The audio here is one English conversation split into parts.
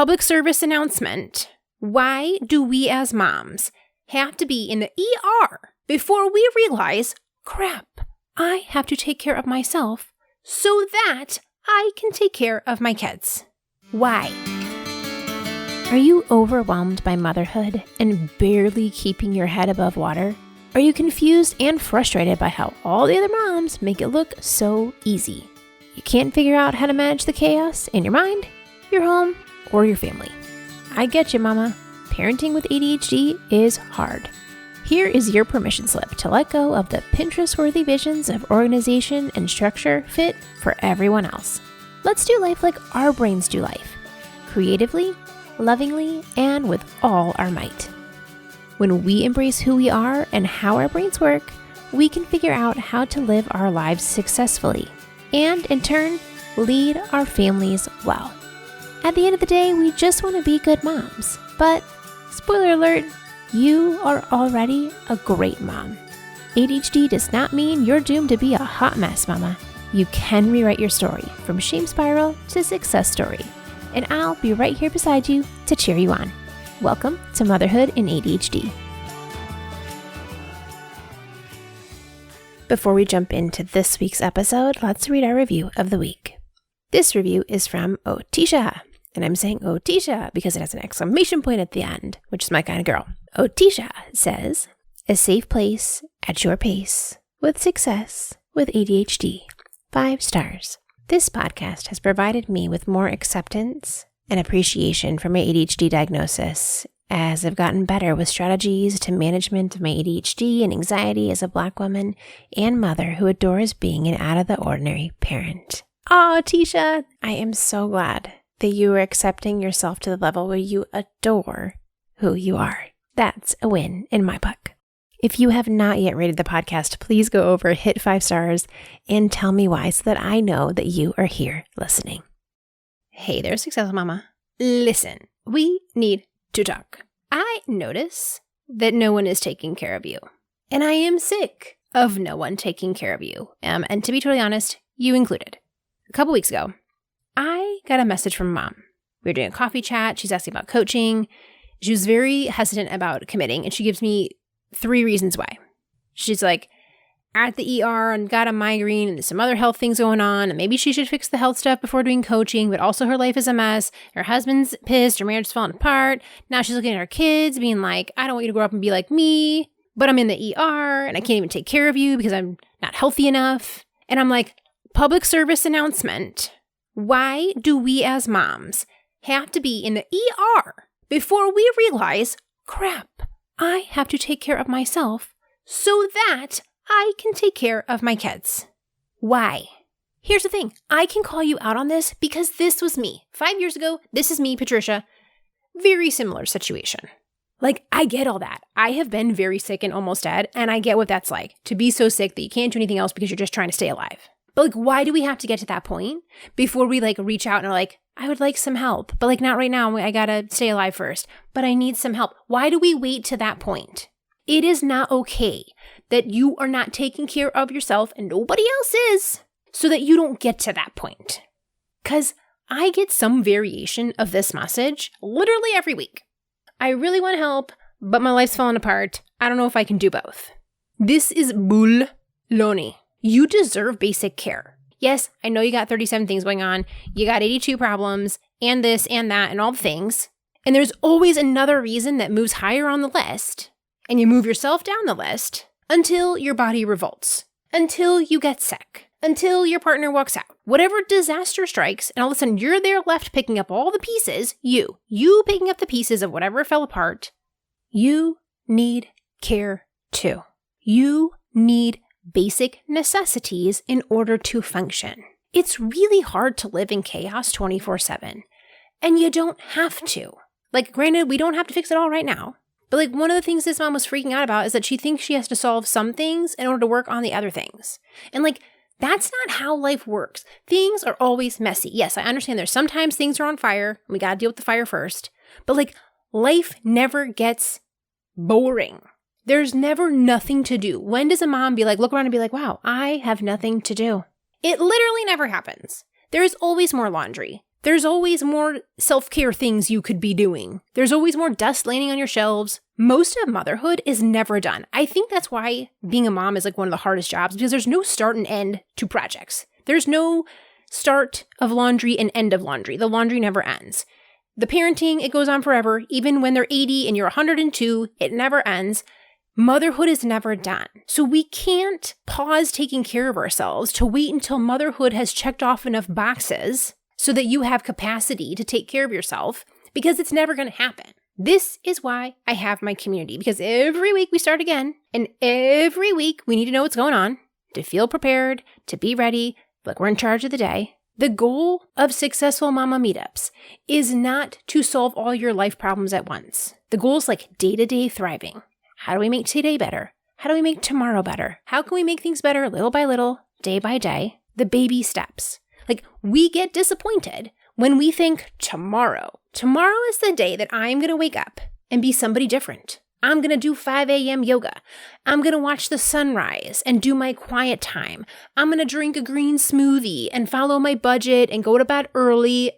Public service announcement. Why do we as moms have to be in the ER before we realize, crap, I have to take care of myself so that I can take care of my kids? Why? Are you overwhelmed by motherhood and barely keeping your head above water? Are you confused and frustrated by how all the other moms make it look so easy? You can't figure out how to manage the chaos in your mind, your home, or your family. I get you, mama. Parenting with ADHD is hard. Here is your permission slip to let go of the Pinterest-worthy visions of organization and structure fit for everyone else. Let's do life like our brains do life. Creatively, lovingly, and with all our might. When we embrace who we are and how our brains work, we can figure out how to live our lives successfully and, in turn, lead our families well. At the end of the day, we just want to be good moms. But, spoiler alert, you are already a great mom. ADHD does not mean you're doomed to be a hot mess, mama. You can rewrite your story from shame spiral to success story. And I'll be right here beside you to cheer you on. Welcome to Motherhood in ADHD. Before we jump into this week's episode, let's read our review of the week. This review is from Otisha, and I'm saying Otisha because it has an exclamation point at the end, which is my kind of girl. Otisha says, a safe place at your pace with success with ADHD. 5 stars. This podcast has provided me with more acceptance and appreciation for my ADHD diagnosis as I've gotten better with strategies to management of my ADHD and anxiety as a Black woman and mother who adores being an out-of-the-ordinary parent. Oh, Tisha, I am so glad that you are accepting yourself to the level where you adore who you are. That's a win in my book. If you have not yet rated the podcast, please go over, hit 5 stars, and tell me why so that I know that you are here listening. Hey there, Successful Mama. Listen, we need to talk. I notice that no one is taking care of you, and I am sick of no one taking care of you. And to be totally honest, you included. A couple weeks ago, I got a message from Mom. We were doing a coffee chat. She's asking about coaching. She was very hesitant about committing, and she gives me 3 reasons why. She's like, at the ER and got a migraine and some other health things going on, and maybe she should fix the health stuff before doing coaching, but also her life is a mess. Her husband's pissed, her marriage is falling apart. Now she's looking at her kids being like, I don't want you to grow up and be like me, but I'm in the ER and I can't even take care of you because I'm not healthy enough. And I'm like, public service announcement. Why do we as moms have to be in the ER before we realize, crap, I have to take care of myself so that I can take care of my kids? Why? Here's the thing. I can call you out on this because this was me. 5 years ago, this is me, Patricia. Very similar situation. Like, I get all that. I have been very sick and almost dead, and I get what that's like, to be so sick that you can't do anything else because you're just trying to stay alive. But like, why do we have to get to that point before we like reach out and are like, I would like some help, but like not right now. I gotta stay alive first, but I need some help. Why do we wait to that point? It is not okay that you are not taking care of yourself and nobody else is so that you don't get to that point. Because I get some variation of this message literally every week. I really want help, but my life's falling apart. I don't know if I can do both. This is bull-loney. You deserve basic care. Yes, I know you got 37 things going on. You got 82 problems and this and that and all the things. And there's always another reason that moves higher on the list. And you move yourself down the list until your body revolts, until you get sick, until your partner walks out. Whatever disaster strikes, and all of a sudden you're there left picking up all the pieces, you picking up the pieces of whatever fell apart. You need care too. You need basic necessities in order to function. It's really hard to live in chaos 24/7, and you don't have to. Like, granted, we don't have to fix it all right now, but like one of the things this mom was freaking out about is that she thinks she has to solve some things in order to work on the other things. And like, that's not how life works. Things are always messy. Yes, I understand there's sometimes things are on fire, and we gotta deal with the fire first, but like, life never gets boring. There's never nothing to do. When does a mom be like, look around and be like, wow, I have nothing to do? It literally never happens. There is always more laundry. There's always more self-care things you could be doing. There's always more dust landing on your shelves. Most of motherhood is never done. I think that's why being a mom is like one of the hardest jobs, because there's no start and end to projects. There's no start of laundry and end of laundry. The laundry never ends. The parenting, it goes on forever. Even when they're 80 and you're 102, it never ends. Motherhood is never done. So we can't pause taking care of ourselves to wait until motherhood has checked off enough boxes so that you have capacity to take care of yourself, because it's never going to happen. This is why I have my community, because every week we start again, and every week we need to know what's going on, to feel prepared, to be ready, like we're in charge of the day. The goal of Successful Mama Meetups is not to solve all your life problems at once. The goal is like day-to-day thriving. How do we make today better? How do we make tomorrow better? How can we make things better little by little, day by day? The baby steps. Like, we get disappointed when we think tomorrow is the day that I'm going to wake up and be somebody different. I'm going to do 5 a.m. yoga. I'm going to watch the sunrise and do my quiet time. I'm going to drink a green smoothie and follow my budget and go to bed early.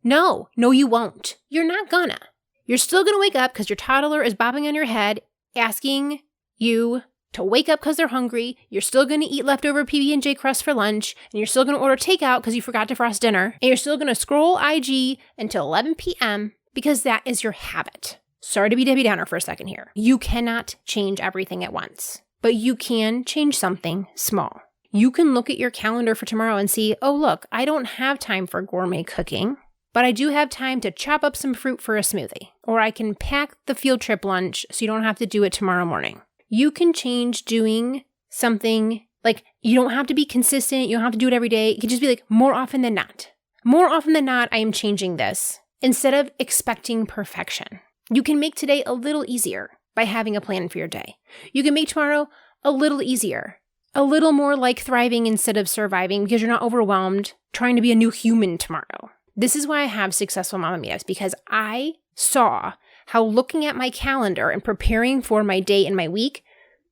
No, you won't. You're not gonna. You're still going to wake up because your toddler is bobbing on your head, asking you to wake up because they're hungry. You're still going to eat leftover PB&J crust for lunch, and you're still going to order takeout because you forgot to frost dinner, and you're still going to scroll IG until 11 p.m. because that is your habit. Sorry to be Debbie Downer for a second here. You cannot change everything at once, but you can change something small. You can look at your calendar for tomorrow and see, oh, look, I don't have time for gourmet cooking, but I do have time to chop up some fruit for a smoothie, or I can pack the field trip lunch so you don't have to do it tomorrow morning. You can change doing something, like, you don't have to be consistent. You don't have to do it every day. It can just be like, more often than not. More often than not, I am changing this instead of expecting perfection. You can make today a little easier by having a plan for your day. You can make tomorrow a little easier, a little more like thriving instead of surviving, because you're not overwhelmed trying to be a new human tomorrow. This is why I have Successful Mama Meetups, because I saw how looking at my calendar and preparing for my day and my week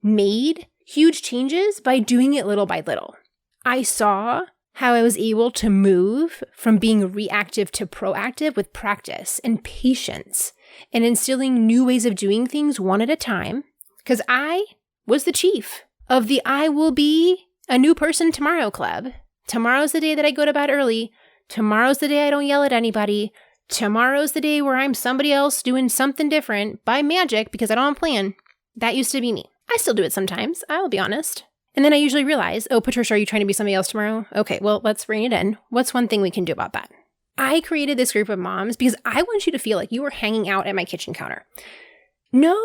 made huge changes by doing it little by little. I saw how I was able to move from being reactive to proactive with practice and patience and instilling new ways of doing things one at a time, because I was the chief of the I will be a new person tomorrow club. Tomorrow's the day that I go to bed early. Tomorrow's the day I don't yell at anybody. Tomorrow's the day where I'm somebody else doing something different by magic because I don't have a plan. That used to be me. I still do it sometimes, I'll be honest. And then I usually realize, oh, Patricia, are you trying to be somebody else tomorrow? Okay, well, let's bring it in. What's one thing we can do about that? I created this group of moms because I want you to feel like you were hanging out at my kitchen counter. No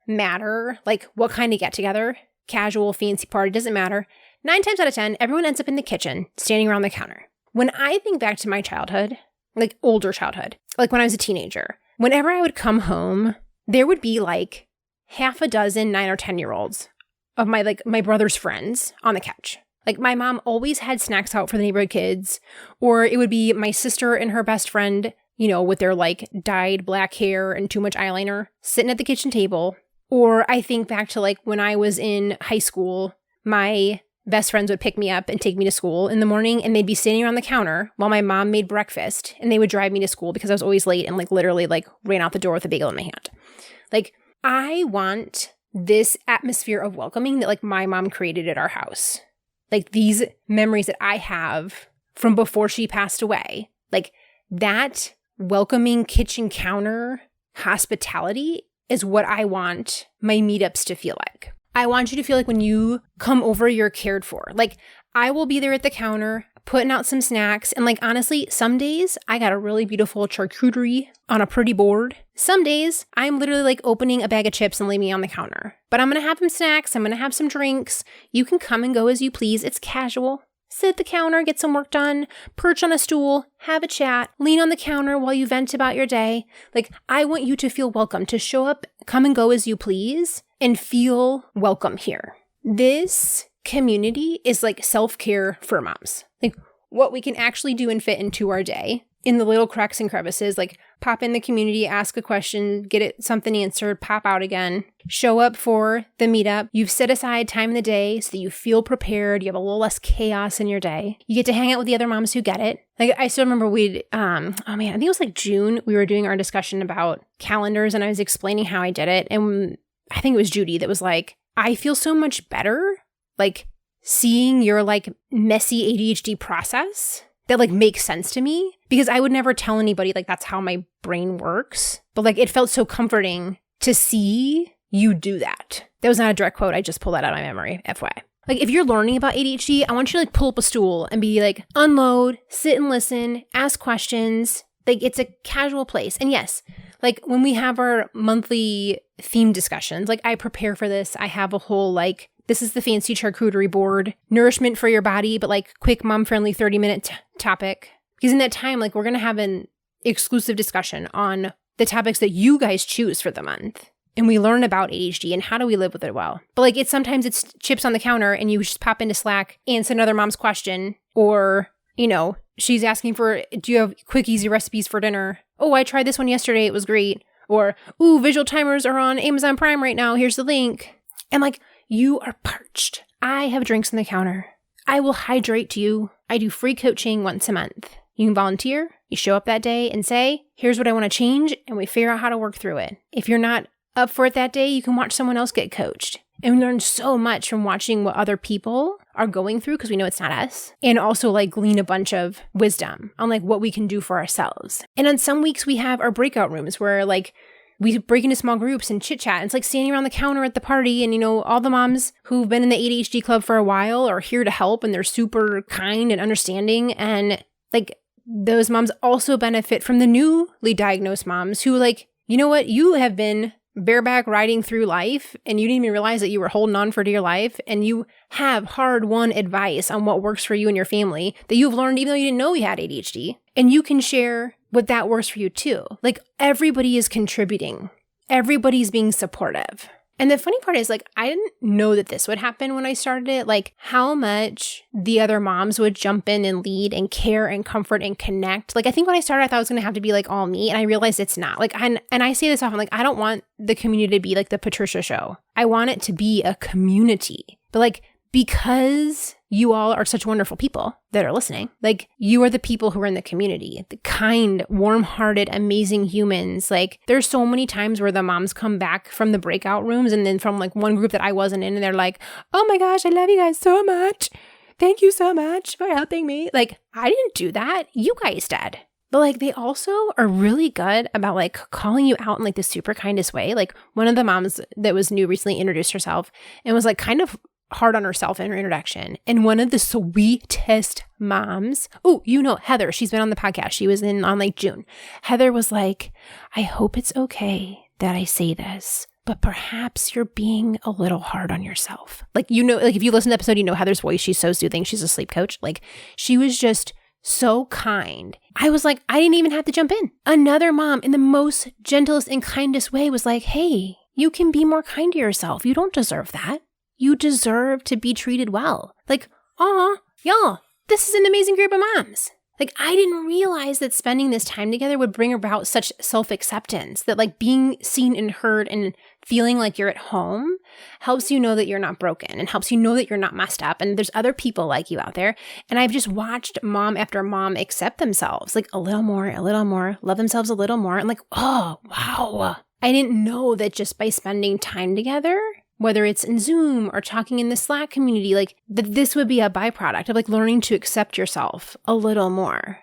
matter like what kind of get together, casual, fancy party, doesn't matter. 9 times out of 10, everyone ends up in the kitchen, standing around the counter. When I think back to my childhood, like older childhood, like when I was a teenager, whenever I would come home, there would be like half a dozen 9 or 10-year-olds of my brother's friends on the couch. Like my mom always had snacks out for the neighborhood kids, or it would be my sister and her best friend, with their like dyed black hair and too much eyeliner sitting at the kitchen table. Or I think back to like when I was in high school, my best friends would pick me up and take me to school in the morning, and they'd be standing around the counter while my mom made breakfast, and they would drive me to school because I was always late and like literally like ran out the door with a bagel in my hand. Like I want this atmosphere of welcoming that like my mom created at our house. Like these memories that I have from before she passed away, like that welcoming kitchen counter hospitality is what I want my meetups to feel like. I want you to feel like when you come over, you're cared for. Like I will be there at the counter, putting out some snacks. And like, honestly, some days I got a really beautiful charcuterie on a pretty board. Some days I'm literally like opening a bag of chips and leaving it on the counter. But I'm going to have some snacks. I'm going to have some drinks. You can come and go as you please. It's casual. Sit at the counter, get some work done, perch on a stool, have a chat, lean on the counter while you vent about your day. Like, I want you to feel welcome, to show up, come and go as you please, and feel welcome here. This community is like self-care for moms. Like what we can actually do and fit into our day in the little cracks and crevices, like pop in the community, ask a question, get something answered, pop out again, show up for the meetup. You've set aside time in the day so that you feel prepared. You have a little less chaos in your day. You get to hang out with the other moms who get it. Like I still remember I think it was like June, we were doing our discussion about calendars and I was explaining how I did it. And I think it was Judy that was like, I feel so much better, like seeing your like messy ADHD process that like makes sense to me, because I would never tell anybody like that's how my brain works. But like it felt so comforting to see you do that. That was not a direct quote. I just pulled that out of my memory, FYI. Like if you're learning about ADHD, I want you to like pull up a stool and be like, unload, sit and listen, ask questions. Like it's a casual place. And yes, like when we have our monthly theme discussions, like I prepare for this. I have a whole like, this is the fancy charcuterie board, nourishment for your body, but like quick mom-friendly 30-minute topic. Because in that time, like we're going to have an exclusive discussion on the topics that you guys choose for the month. And we learn about ADHD and how do we live with it well. But like sometimes it's chips on the counter and you just pop into Slack, answer another mom's question, or, you know, she's asking for, do you have quick, easy recipes for dinner? Oh, I tried this one yesterday. It was great. Or, ooh, visual timers are on Amazon Prime right now. Here's the link. And like, you are parched. I have drinks on the counter. I will hydrate you. I do free coaching once a month. You can volunteer. You show up that day and say, here's what I want to change. And we figure out how to work through it. If you're not up for it that day, you can watch someone else get coached. And we learn so much from watching what other people are going through because we know it's not us. And also like glean a bunch of wisdom on like what we can do for ourselves. And on some weeks we have our breakout rooms where like we break into small groups and chit chat. It's like standing around the counter at the party and, you know, all the moms who've been in the ADHD club for a while are here to help and they're super kind and understanding. And like those moms also benefit from the newly diagnosed moms who like, you know what, you have been bareback riding through life and you didn't even realize that you were holding on for dear life and you have hard-won advice on what works for you and your family that you've learned even though you didn't know you had ADHD. And you can share what that works for you too. Like everybody is contributing. Everybody's being supportive. And the funny part is like, I didn't know that this would happen when I started it. Like how much the other moms would jump in and lead and care and comfort and connect. Like I think when I started, I thought it was going to have to be like all me. And I realized it's not. Like, and I say this often, like, I don't want the community to be like the Patricia show. I want it to be a community. But like, because you all are such wonderful people that are listening, like you are the people who are in the community, the kind, warm-hearted, amazing humans. Like there's so many times where the moms come back from the breakout rooms and then from like one group that I wasn't in and they're like, oh my gosh, I love you guys so much. Thank you so much for helping me. Like I didn't do that. You guys did. But like they also are really good about like calling you out in like the super kindest way. Like one of the moms that was new recently introduced herself and was like kind of hard on herself in her introduction. And one of the sweetest moms, oh, you know, Heather, she's been on the podcast. She was in on like June. Heather was like, I hope it's okay that I say this, but perhaps you're being a little hard on yourself. Like, you know, like if you listen to the episode, you know Heather's voice. She's so soothing. She's a sleep coach. Like she was just so kind. I was like, I didn't even have to jump in. Another mom in the most gentlest and kindest way was like, hey, you can be more kind to yourself. You don't deserve that. You deserve to be treated well. Like, aw, y'all, this is an amazing group of moms. Like, I didn't realize that spending this time together would bring about such self-acceptance, that like being seen and heard and feeling like you're at home helps you know that you're not broken and helps you know that you're not messed up and there's other people like you out there. And I've just watched mom after mom accept themselves like a little more, love themselves a little more. And like, oh, wow. I didn't know that just by spending time together, whether it's in Zoom or talking in the Slack community, like that this would be a byproduct of like learning to accept yourself a little more.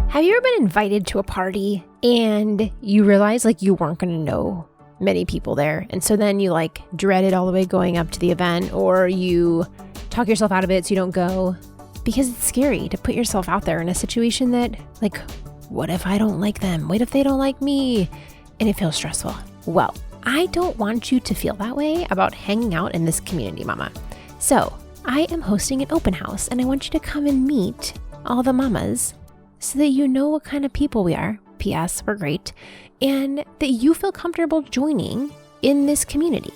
Have you ever been invited to a party and you realize like you weren't going to know many people there? And so then you like dread it all the way going up to the event, or you talk yourself out of it so you don't go because it's scary to put yourself out there in a situation that like, what if I don't like them? What if they don't like me? And it feels stressful. Well, I don't want you to feel that way about hanging out in this community, mama. So I am hosting an open house and I want you to come and meet all the mamas so that you know what kind of people we are. P.S. We're great. And that you feel comfortable joining in this community.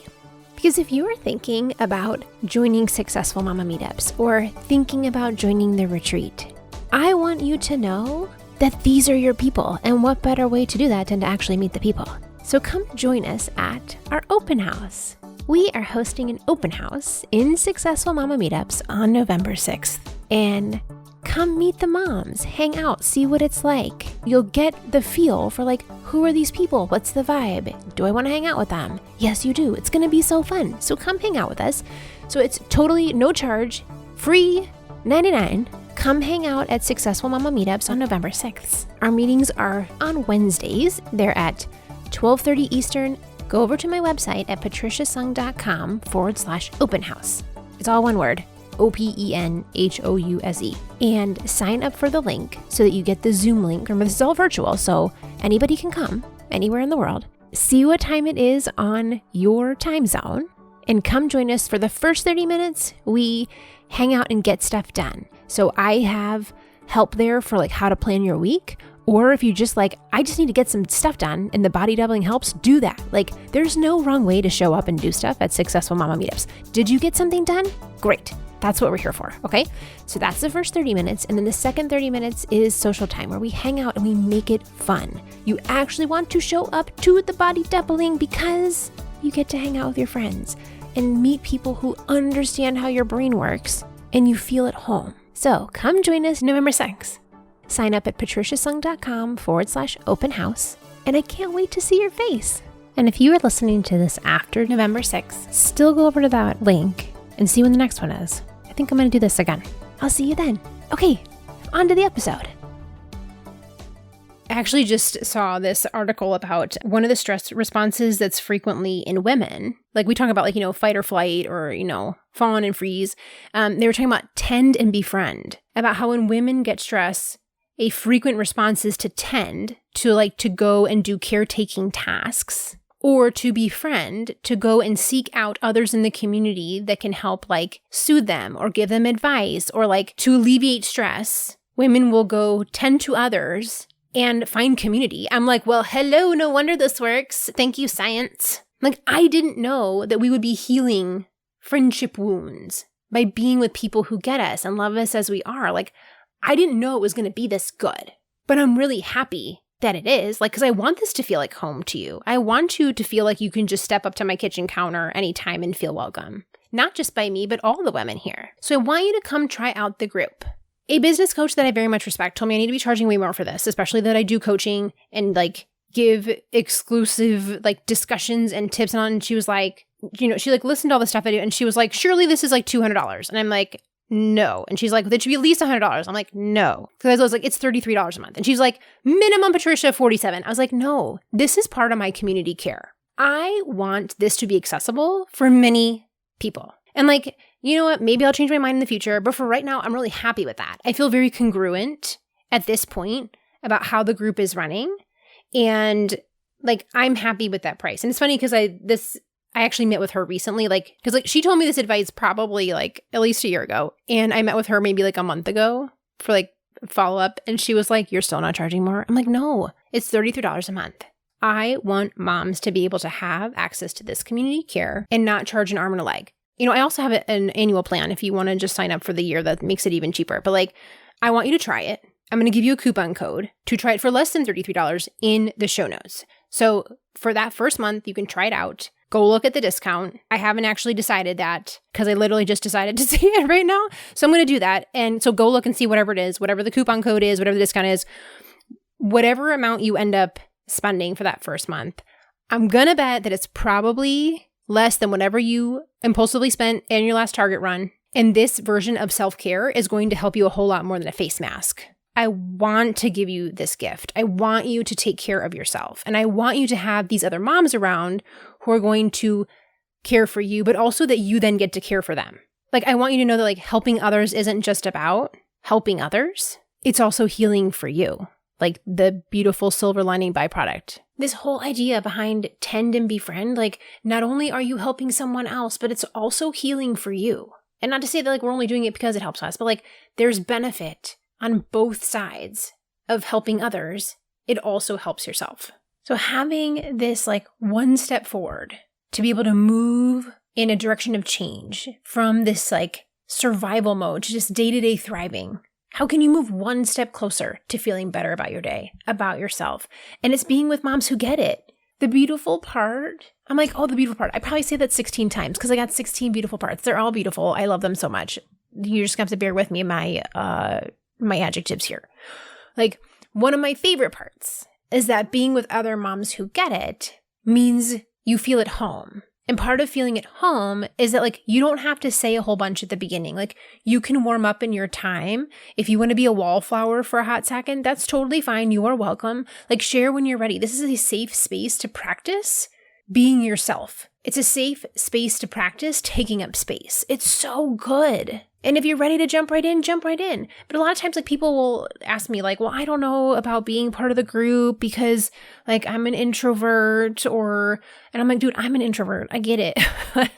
Because if you are thinking about joining Successful Mama meetups or thinking about joining the retreat, I want you to know that these are your people, and what better way to do that than to actually meet the people. So come join us at our open house. We are hosting an open house in Successful Mama Meetups on November 6th. And come meet the moms, hang out, see what it's like. You'll get the feel for like, who are these people? What's the vibe? Do I want to hang out with them? Yes, you do. It's going to be so fun. So come hang out with us. So it's totally no charge, free, $99. Come hang out at Successful Mama Meetups on November 6th. Our meetings are on Wednesdays. They're at 12:30 Eastern. Go over to my website at patriciasung.com/open house. It's all one word, OPENHOUSE. And sign up for the link so that you get the Zoom link. Remember, this is all virtual, so anybody can come anywhere in the world. See what time it is on your time zone and come join us for the first 30 minutes. We hang out and get stuff done. So I have help there for like how to plan your week. Or if you just like, I just need to get some stuff done and the body doubling helps, do that. Like, there's no wrong way to show up and do stuff at Successful Mama Meetups. Did you get something done? Great. That's what we're here for, okay? So that's the first 30 minutes. And then the second 30 minutes is social time where we hang out and we make it fun. You actually want to show up to the body doubling because you get to hang out with your friends and meet people who understand how your brain works and you feel at home. So come join us November 6th. Sign up at patriciasung.com/open house. And I can't wait to see your face. And if you are listening to this after November 6th, still go over to that link and see when the next one is. I think I'm going to do this again. I'll see you then. Okay, on to the episode. I actually just saw this article about one of the stress responses that's frequently in women. Like we talk about like, fight or flight or, fawn and freeze. They were talking about tend and befriend, about how when women get stress, a frequent response is to tend, to go and do caretaking tasks, or to befriend, to go and seek out others in the community that can help soothe them or give them advice or to alleviate stress. Women will go tend to others and find community. I'm like, well, hello, no wonder this works. Thank you, science. I didn't know that we would be healing friendship wounds by being with people who get us and love us as we are. I didn't know it was going to be this good, but I'm really happy that it is, because I want this to feel like home to you. I want you to feel like you can just step up to my kitchen counter anytime and feel welcome. Not just by me, but all the women here. So I want you to come try out the group. A business coach that I very much respect told me I need to be charging way more for this, especially that I do coaching and give exclusive discussions and tips on. And she was like, she listened to all the stuff I do and she was like, surely this is $200. And I'm like, no. And she's like, that should be at least $100. I'm like, no. Because I was like, it's $33 a month. And she's like, minimum, Patricia, $47. I was like, no, this is part of my community care. I want this to be accessible for many people. And you know what? Maybe I'll change my mind in the future. But for right now, I'm really happy with that. I feel very congruent at this point about how the group is running. And I'm happy with that price. And it's funny because I actually met with her recently, because she told me this advice probably at least a year ago. And I met with her maybe a month ago for follow up. And she was like, you're still not charging more? I'm like, no, it's $33 a month. I want moms to be able to have access to this community care and not charge an arm and a leg. I also have an annual plan if you want to just sign up for the year that makes it even cheaper. But I want you to try it. I'm going to give you a coupon code to try it for less than $33 in the show notes. So for that first month, you can try it out. Go look at the discount. I haven't actually decided that because I literally just decided to see it right now. So I'm going to do that. And so go look and see whatever it is, whatever the coupon code is, whatever the discount is, whatever amount you end up spending for that first month. I'm going to bet that it's probably less than whatever you impulsively spent in your last Target run. And this version of self-care is going to help you a whole lot more than a face mask. I want to give you this gift. I want you to take care of yourself. And I want you to have these other moms around who are going to care for you, but also that you then get to care for them. I want you to know that helping others isn't just about helping others. It's also healing for you. The beautiful silver lining byproduct. This whole idea behind tend and befriend, not only are you helping someone else, but it's also healing for you. And not to say that we're only doing it because it helps us, but there's benefit on both sides of helping others. It also helps yourself. So having this one step forward to be able to move in a direction of change from this survival mode to just day-to-day thriving How can you move one step closer to feeling better about your day, about yourself? And it's being with moms who get it. The beautiful part, I'm like, oh, the beautiful part. I probably say that 16 times because I got 16 beautiful parts. They're all beautiful. I love them so much. You just have to bear with me, my adjectives here. Like, one of my favorite parts is that being with other moms who get it means you feel at home. And part of feeling at home is that, like, you don't have to say a whole bunch at the beginning. Like, you can warm up in your time. If you want to be a wallflower for a hot second, that's totally fine. You are welcome. Like, share when you're ready. This is a safe space to practice being yourself. It's a safe space to practice taking up space. It's so good. And if you're ready to jump right in, jump right in. But a lot of times, like, people will ask me, like, well, I don't know about being part of the group because, like, I'm an introvert and I'm like, dude, I'm an introvert. I get it.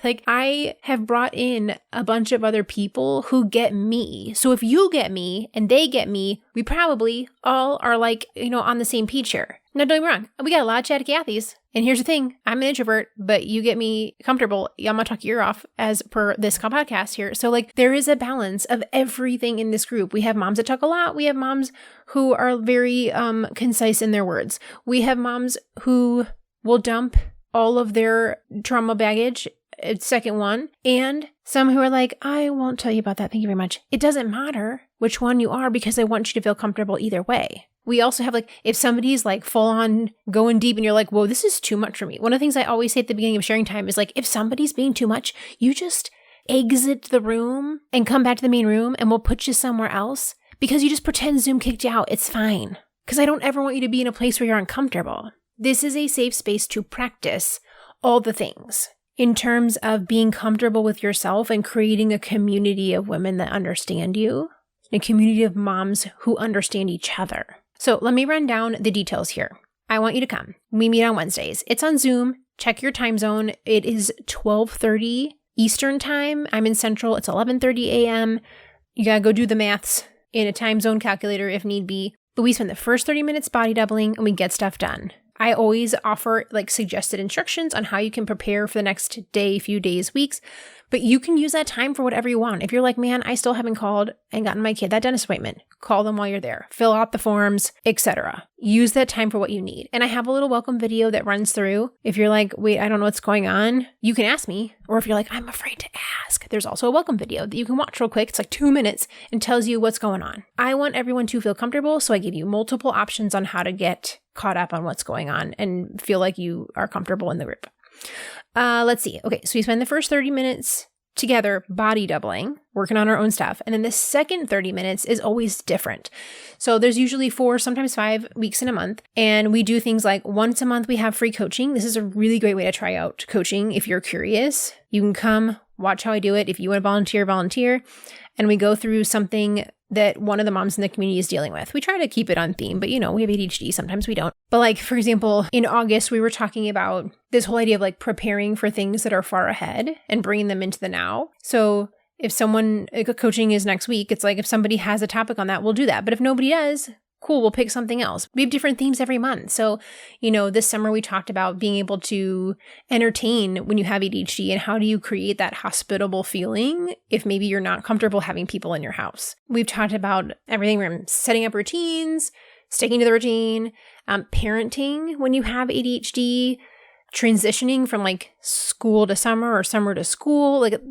Like, I have brought in a bunch of other people who get me. So if you get me and they get me, we probably all are, like, on the same page here. Now, don't get me wrong. We got a lot of chatty Cathys. And here's the thing. I'm an introvert, but you get me comfortable. I'm going to talk your ear off as per this podcast here. So, like, there is a balance of everything in this group. We have moms that talk a lot. We have moms who are very concise in their words. We have moms who will dump all of their trauma baggage at second one. And some who are like, I won't tell you about that. Thank you very much. It doesn't matter which one you are because I want you to feel comfortable either way. We also have, like, if somebody's like full on going deep and you're like, whoa, this is too much for me. One of the things I always say at the beginning of sharing time is, like, if somebody's being too much, you just exit the room and come back to the main room and we'll put you somewhere else because you just pretend Zoom kicked you out. It's fine. Because I don't ever want you to be in a place where you're uncomfortable. This is a safe space to practice all the things in terms of being comfortable with yourself and creating a community of women that understand you, a community of moms who understand each other. So let me run down the details here. I want you to come. We meet on Wednesdays. It's on Zoom. Check your time zone. It is 12:30 Eastern time. I'm in Central. It's 11:30 a.m. You got to go do the maths in a time zone calculator if need be. But we spend the first 30 minutes body doubling and we get stuff done. I always offer, like, suggested instructions on how you can prepare for the next day, few days, weeks, but you can use that time for whatever you want. If you're like, man, I still haven't called and gotten my kid that dentist appointment, call them while you're there, fill out the forms, etc. Use that time for what you need. And I have a little welcome video that runs through. If you're like, wait, I don't know what's going on, you can ask me. Or if you're like, I'm afraid to ask, there's also a welcome video that you can watch real quick. It's like 2 minutes and tells you what's going on. I want everyone to feel comfortable, so I give you multiple options on how to get caught up on what's going on and feel like you are comfortable in the group. Let's see. Okay, so we spend the first 30 minutes together body doubling, working on our own stuff. And then the second 30 minutes is always different. So there's usually 4, sometimes 5 weeks in a month. And we do things like once a month we have free coaching. This is a really great way to try out coaching. If you're curious, you can come watch how I do it. If you want to volunteer. And we go through something that one of the moms in the community is dealing with. We try to keep it on theme, but we have ADHD. Sometimes we don't. But, like, for example, in August, we were talking about this whole idea of, like, preparing for things that are far ahead and bringing them into the now. So if coaching is next week, it's like if somebody has a topic on that, we'll do that. But if nobody does, cool, we'll pick something else. We have different themes every month. So, this summer we talked about being able to entertain when you have ADHD and how do you create that hospitable feeling if maybe you're not comfortable having people in your house. We've talked about everything from setting up routines, sticking to the routine, parenting when you have ADHD, transitioning from, like, school to summer or summer to school. Like,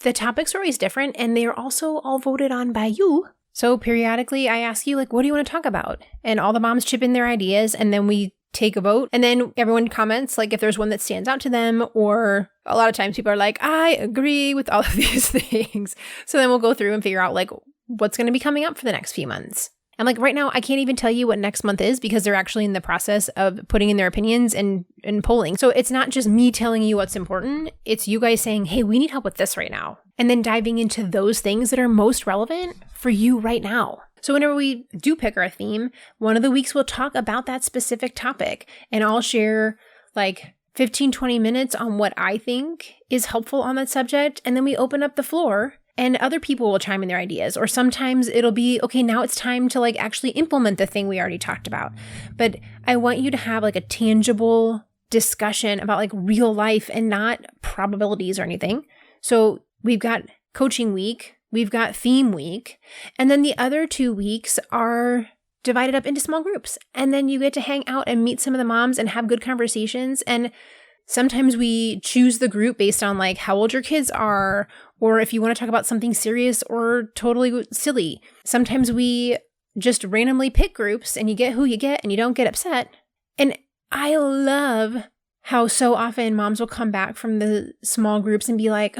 the topics are always different and they are also all voted on by you. So periodically I ask you, like, what do you want to talk about? And all the moms chip in their ideas and then we take a vote and then everyone comments, like, if there's one that stands out to them, or a lot of times people are like, I agree with all of these things. So then we'll go through and figure out, like, what's going to be coming up for the next few months. And, like, right now, I can't even tell you what next month is because they're actually in the process of putting in their opinions and polling. So it's not just me telling you what's important. It's you guys saying, hey, we need help with this right now. And then diving into those things that are most relevant for you right now. So whenever we do pick our theme, one of the weeks we'll talk about that specific topic. And I'll share, like, 15, 20 minutes on what I think is helpful on that subject. And then we open up the floor. And other people will chime in their ideas. Or sometimes it'll be, okay, now it's time to, like, actually implement the thing we already talked about. But I want you to have, like, a tangible discussion about, like, real life and not probabilities or anything. So we've got coaching week we've got theme week. And then the other 2 weeks are divided up into small groups. And then you get to hang out and meet some of the moms and have good conversations. And sometimes we choose the group based on like how old your kids are, or if you want to talk about something serious or totally silly. Sometimes we just randomly pick groups and you get who you get and you don't get upset. And I love how so often moms will come back from the small groups and be like,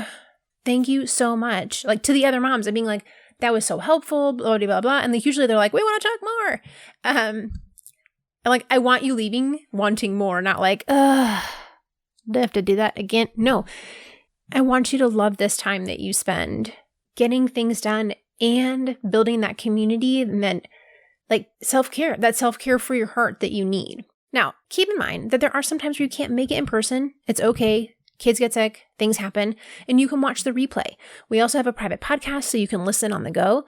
thank you so much. Like to the other moms and being like, that was so helpful, blah, blah, blah, blah. And like usually they're like, we want to talk more. And like, I want you leaving wanting more, not like, do I have to do that again? No, I want you to love this time that you spend getting things done and building that community and then like self-care, that self-care for your heart that you need. Now, keep in mind that there are some times where you can't make it in person. It's okay. Kids get sick, things happen, and you can watch the replay. We also have a private podcast so you can listen on the go.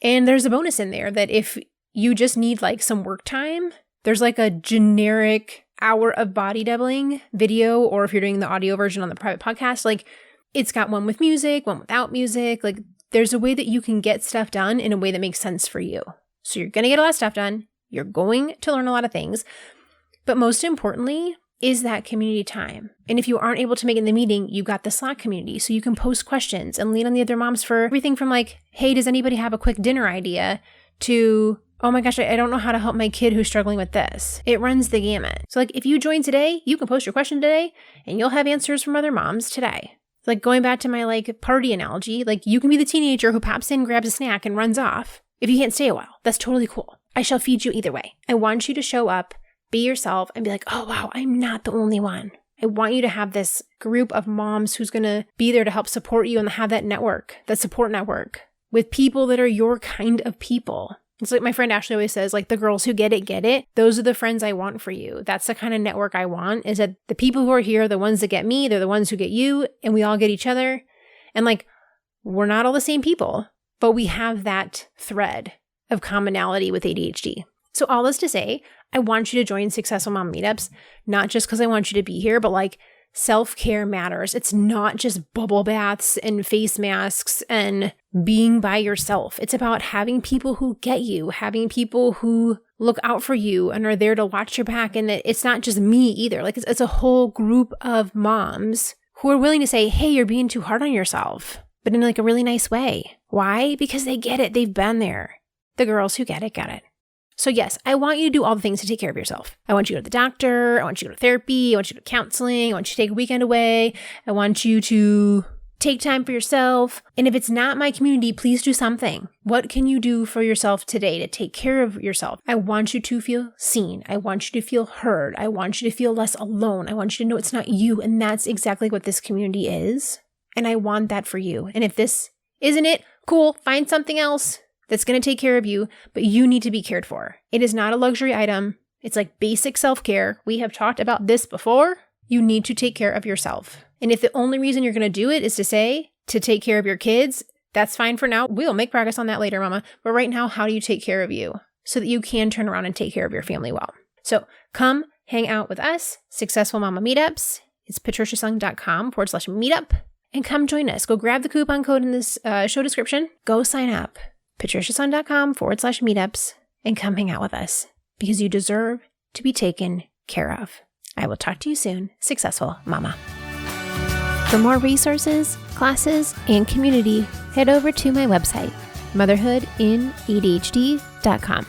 And there's a bonus in there that if you just need like some work time, there's like a generic hour of body doubling video, or if you're doing the audio version on the private podcast, like it's got one with music, one without music. Like there's a way that you can get stuff done in a way that makes sense for you. So you're going to get a lot of stuff done. You're going to learn a lot of things. But most importantly is that community time. And if you aren't able to make it in the meeting, you've got the Slack community. So you can post questions and lean on the other moms for everything from like, hey, does anybody have a quick dinner idea, to, oh my gosh, I don't know how to help my kid who's struggling with this. It runs the gamut. So like if you join today, you can post your question today and you'll have answers from other moms today. Like going back to my like party analogy, like you can be the teenager who pops in, grabs a snack and runs off. If you can't stay a while, that's totally cool. I shall feed you either way. I want you to show up, be yourself, and be like, oh wow, I'm not the only one. I want you to have this group of moms who's going to be there to help support you and have that network, that support network with people that are your kind of people. It's like my friend Ashley always says, like the girls who get it. Those are the friends I want for you. That's the kind of network I want, is that the people who are here are the ones that get me. They're the ones who get you, and we all get each other. And like, we're not all the same people, but we have that thread of commonality with ADHD. So all this to say, I want you to join Successful Mom Meetups, not just because I want you to be here, but like self-care matters. It's not just bubble baths and face masks and being by yourself. It's about having people who get you, having people who look out for you and are there to watch your back. And it's not just me either. Like it's a whole group of moms who are willing to say, hey, you're being too hard on yourself, but in like a really nice way. Why? Because they get it. They've been there. The girls who get it. So yes, I want you to do all the things to take care of yourself. I want you to go to the doctor. I want you to go to therapy. I want you to go to counseling. I want you to take a weekend away. I want you to take time for yourself. And if it's not my community, please do something. What can you do for yourself today to take care of yourself? I want you to feel seen. I want you to feel heard. I want you to feel less alone. I want you to know it's not you. And that's exactly what this community is. And I want that for you. And if this isn't it, cool, find something else that's going to take care of you, but you need to be cared for. It is not a luxury item. It's like basic self-care. We have talked about this before. You need to take care of yourself. And if the only reason you're going to do it is to take care of your kids, that's fine for now. We'll make progress on that later, Mama. But right now, how do you take care of you so that you can turn around and take care of your family well? So come hang out with us, Successful Mama Meetups. It's patriciasung.com/meetup. And come join us. Go grab the coupon code in this show description. Go sign up. patriciasung.com/meetups. And come hang out with us because you deserve to be taken care of. I will talk to you soon. Successful Mama. For more resources, classes, and community, head over to my website, motherhoodinadhd.com.